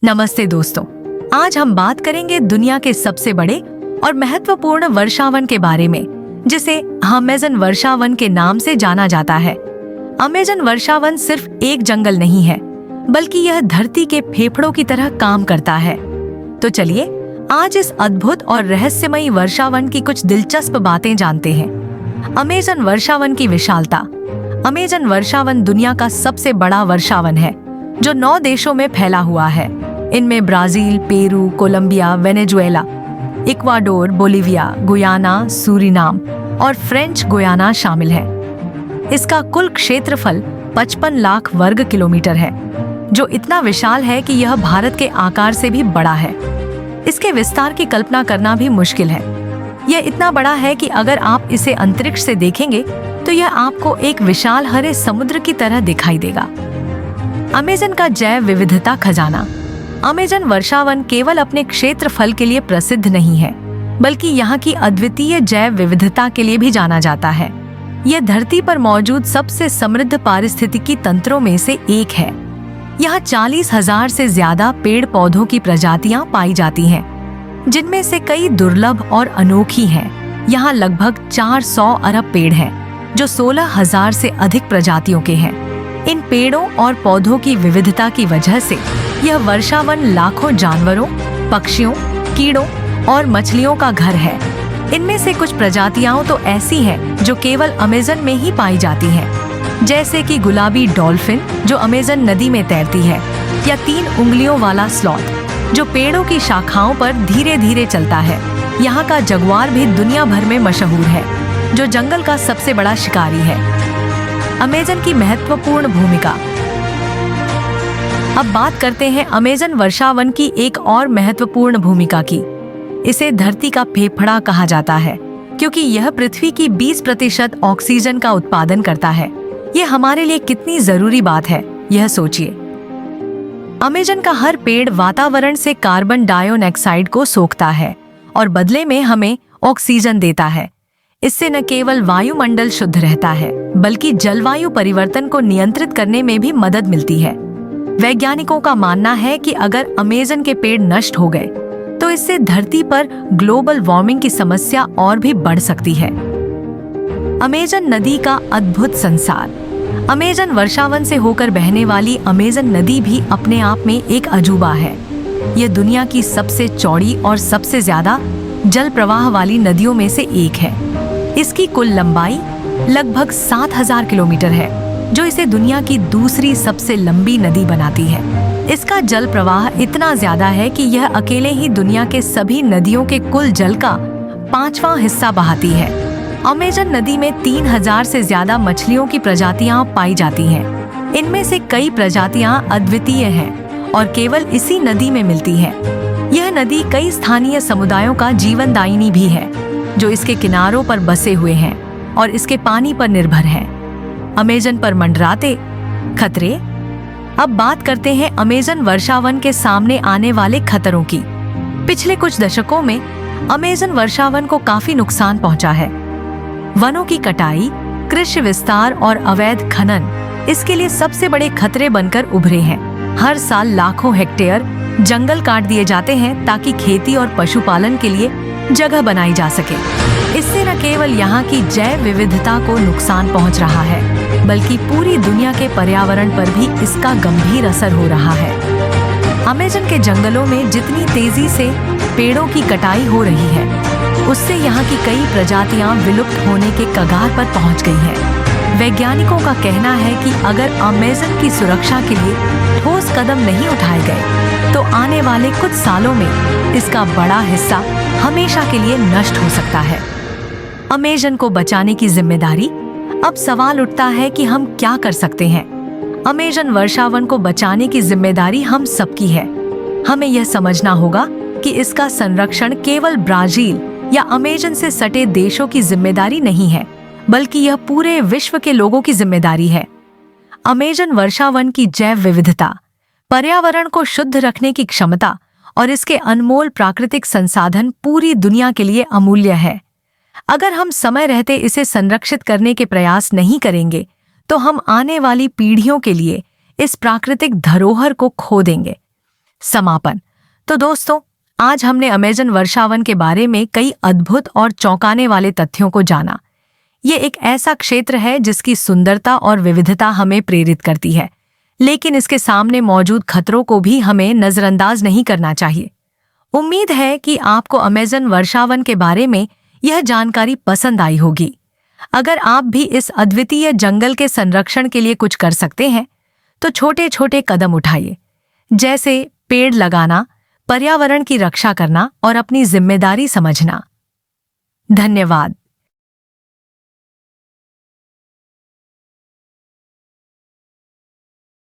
नमस्ते दोस्तों, आज हम बात करेंगे दुनिया के सबसे बड़े और महत्वपूर्ण वर्षावन के बारे में, जिसे अमेज़न वर्षावन के नाम से जाना जाता है। अमेज़न वर्षावन सिर्फ एक जंगल नहीं है, बल्कि यह धरती के फेफड़ों की तरह काम करता है। तो चलिए आज इस अद्भुत और रहस्यमयी वर्षावन की कुछ दिलचस्प बातें जानते हैं। अमेज़न वर्षावन की विशालता। अमेज़न वर्षावन दुनिया का सबसे बड़ा वर्षावन है, जो 9 देशों में फैला हुआ है। इनमें Brazil, Peru, Colombia, Venezuela, Ecuador, Bolivia, Guyana, Suriname और फ्रेंच गुयाना शामिल है। इसका कुल क्षेत्रफल 55 लाख वर्ग किलोमीटर है, जो इतना विशाल है कि यह भारत के आकार से भी बड़ा है। इसके विस्तार की कल्पना करना भी मुश्किल है। यह इतना बड़ा है कि अगर आप इसे अंतरिक्ष से देखेंगे तो यह आपको एक विशाल हरे समुद्र की तरह दिखाई देगा। अमेज़न का जैव विविधता खजाना। अमेज़न वर्षावन केवल अपने क्षेत्रफल के लिए प्रसिद्ध नहीं है, बल्कि यहाँ की अद्वितीय जैव विविधता के लिए भी जाना जाता है। यह धरती पर मौजूद सबसे समृद्ध पारिस्थितिकी तंत्रों में से एक है। यहाँ 40,000 से ज्यादा पेड़ पौधों की प्रजातियां पाई जाती हैं, जिनमें से कई दुर्लभ और अनोखी हैं। यहाँ लगभग 400 अरब पेड़ हैं, जो 16,000 से अधिक प्रजातियों के हैं। इन पेड़ों और पौधों की विविधता की वजह से यह वर्षावन लाखों जानवरों, पक्षियों, कीड़ों और मछलियों का घर है। इनमें से कुछ प्रजातियां तो ऐसी हैं जो केवल अमेज़न में ही पाई जाती हैं, जैसे कि गुलाबी डॉल्फिन जो अमेज़न नदी में तैरती है, या 3 उंगलियों वाला स्लॉथ जो पेड़ों की शाखाओं पर धीरे धीरे चलता है। यहाँ का जगुआर भी दुनिया भर में मशहूर है, जो जंगल का सबसे बड़ा शिकारी है। अमेज़न की महत्वपूर्ण भूमिका। अब बात करते हैं अमेज़न वर्षावन की एक और महत्वपूर्ण भूमिका की। इसे धरती का फेफड़ा कहा जाता है, क्योंकि यह पृथ्वी की 20% ऑक्सीजन का उत्पादन करता है। यह हमारे लिए कितनी जरूरी बात है, यह सोचिए। अमेज़न का हर पेड़ वातावरण से कार्बन डाइऑक्साइड को सोखता है और बदले में हमें ऑक्सीजन देता है। इससे न केवल वायुमंडल शुद्ध रहता है, बल्कि जलवायु परिवर्तन को नियंत्रित करने में भी मदद मिलती है। वैज्ञानिकों का मानना है कि अगर अमेज़न के पेड़ नष्ट हो गए तो इससे धरती पर ग्लोबल वार्मिंग की समस्या और भी बढ़ सकती है। अमेज़न नदी का अद्भुत संसार। अमेज़न वर्षावन से होकर बहने वाली अमेज़न नदी भी अपने आप में एक अजूबा है। यह दुनिया की सबसे चौड़ी और सबसे ज्यादा जल प्रवाह वाली नदियों में से एक है। इसकी कुल लंबाई लगभग 7,000 किलोमीटर है, जो इसे दुनिया की दूसरी सबसे लंबी नदी बनाती है। इसका जल प्रवाह इतना ज्यादा है कि यह अकेले ही दुनिया के सभी नदियों के कुल जल का 5वां हिस्सा बहाती है। अमेज़न नदी में 3,000 से ज्यादा मछलियों की प्रजातियां पाई जाती हैं। इनमें से कई प्रजातियां अद्वितीय हैं और केवल इसी नदी में मिलती हैं। यह नदी कई स्थानीय समुदायों का जीवनदायिनी भी है, जो इसके किनारों पर बसे हुए हैं और इसके पानी पर निर्भर हैं। अमेज़न पर मंडराते खतरे। अब बात करते हैं अमेज़न वर्षावन के सामने आने वाले खतरों की। पिछले कुछ दशकों में अमेज़न वर्षावन को काफी नुकसान पहुंचा है। वनों की कटाई, कृषि विस्तार और अवैध खनन इसके लिए सबसे बड़े खतरे बनकर उभरे हैं। हर साल लाखों हेक्टेयर जंगल काट दिए जाते हैं ताकि खेती और पशुपालन के लिए जगह बनाई जा सके। इससे न केवल यहाँ की जैव विविधता को नुकसान पहुँच रहा है, बल्कि पूरी दुनिया के पर्यावरण पर भी इसका गंभीर असर हो रहा है। अमेज़न के जंगलों में जितनी तेजी से पेड़ों की कटाई हो रही है, उससे यहाँ की कई प्रजातियां विलुप्त होने के कगार पर पहुँच गई हैं। वैज्ञानिकों का कहना है कि अगर अमेज़न की सुरक्षा के लिए ठोस कदम नहीं उठाए गए तो आने वाले कुछ सालों में इसका बड़ा हिस्सा हमेशा के लिए नष्ट हो सकता है। अमेज़न को बचाने की जिम्मेदारी। अब सवाल उठता है कि हम क्या कर सकते हैं। अमेज़न वर्षावन को बचाने की जिम्मेदारी हम सबकी है। हमें यह समझना होगा कि इसका संरक्षण केवल ब्राजील या अमेज़न से सटे देशों की जिम्मेदारी नहीं है, बल्कि यह पूरे विश्व के लोगों की जिम्मेदारी है। अमेज़न वर्षावन की जैव विविधता, पर्यावरण को शुद्ध रखने की क्षमता और इसके अनमोल प्राकृतिक संसाधन पूरी दुनिया के लिए अमूल्य है। अगर हम समय रहते इसे संरक्षित करने के प्रयास नहीं करेंगे तो हम आने वाली पीढ़ियों के लिए इस प्राकृतिक धरोहर को खो देंगे। समापन। तो दोस्तों, आज हमने अमेज़न वर्षावन के बारे में कई अद्भुत और चौंकाने वाले तथ्यों को जाना। ये एक ऐसा क्षेत्र है जिसकी सुंदरता और विविधता हमें प्रेरित करती है, लेकिन इसके सामने मौजूद खतरों को भी हमें नजरअंदाज नहीं करना चाहिए। उम्मीद है कि आपको अमेज़न वर्षावन के बारे में यह जानकारी पसंद आई होगी। अगर आप भी इस अद्वितीय जंगल के संरक्षण के लिए कुछ कर सकते हैं, तो छोटे छोटे कदम उठाइए, जैसे पेड़ लगाना, पर्यावरण की रक्षा करना और अपनी जिम्मेदारी समझना। धन्यवाद।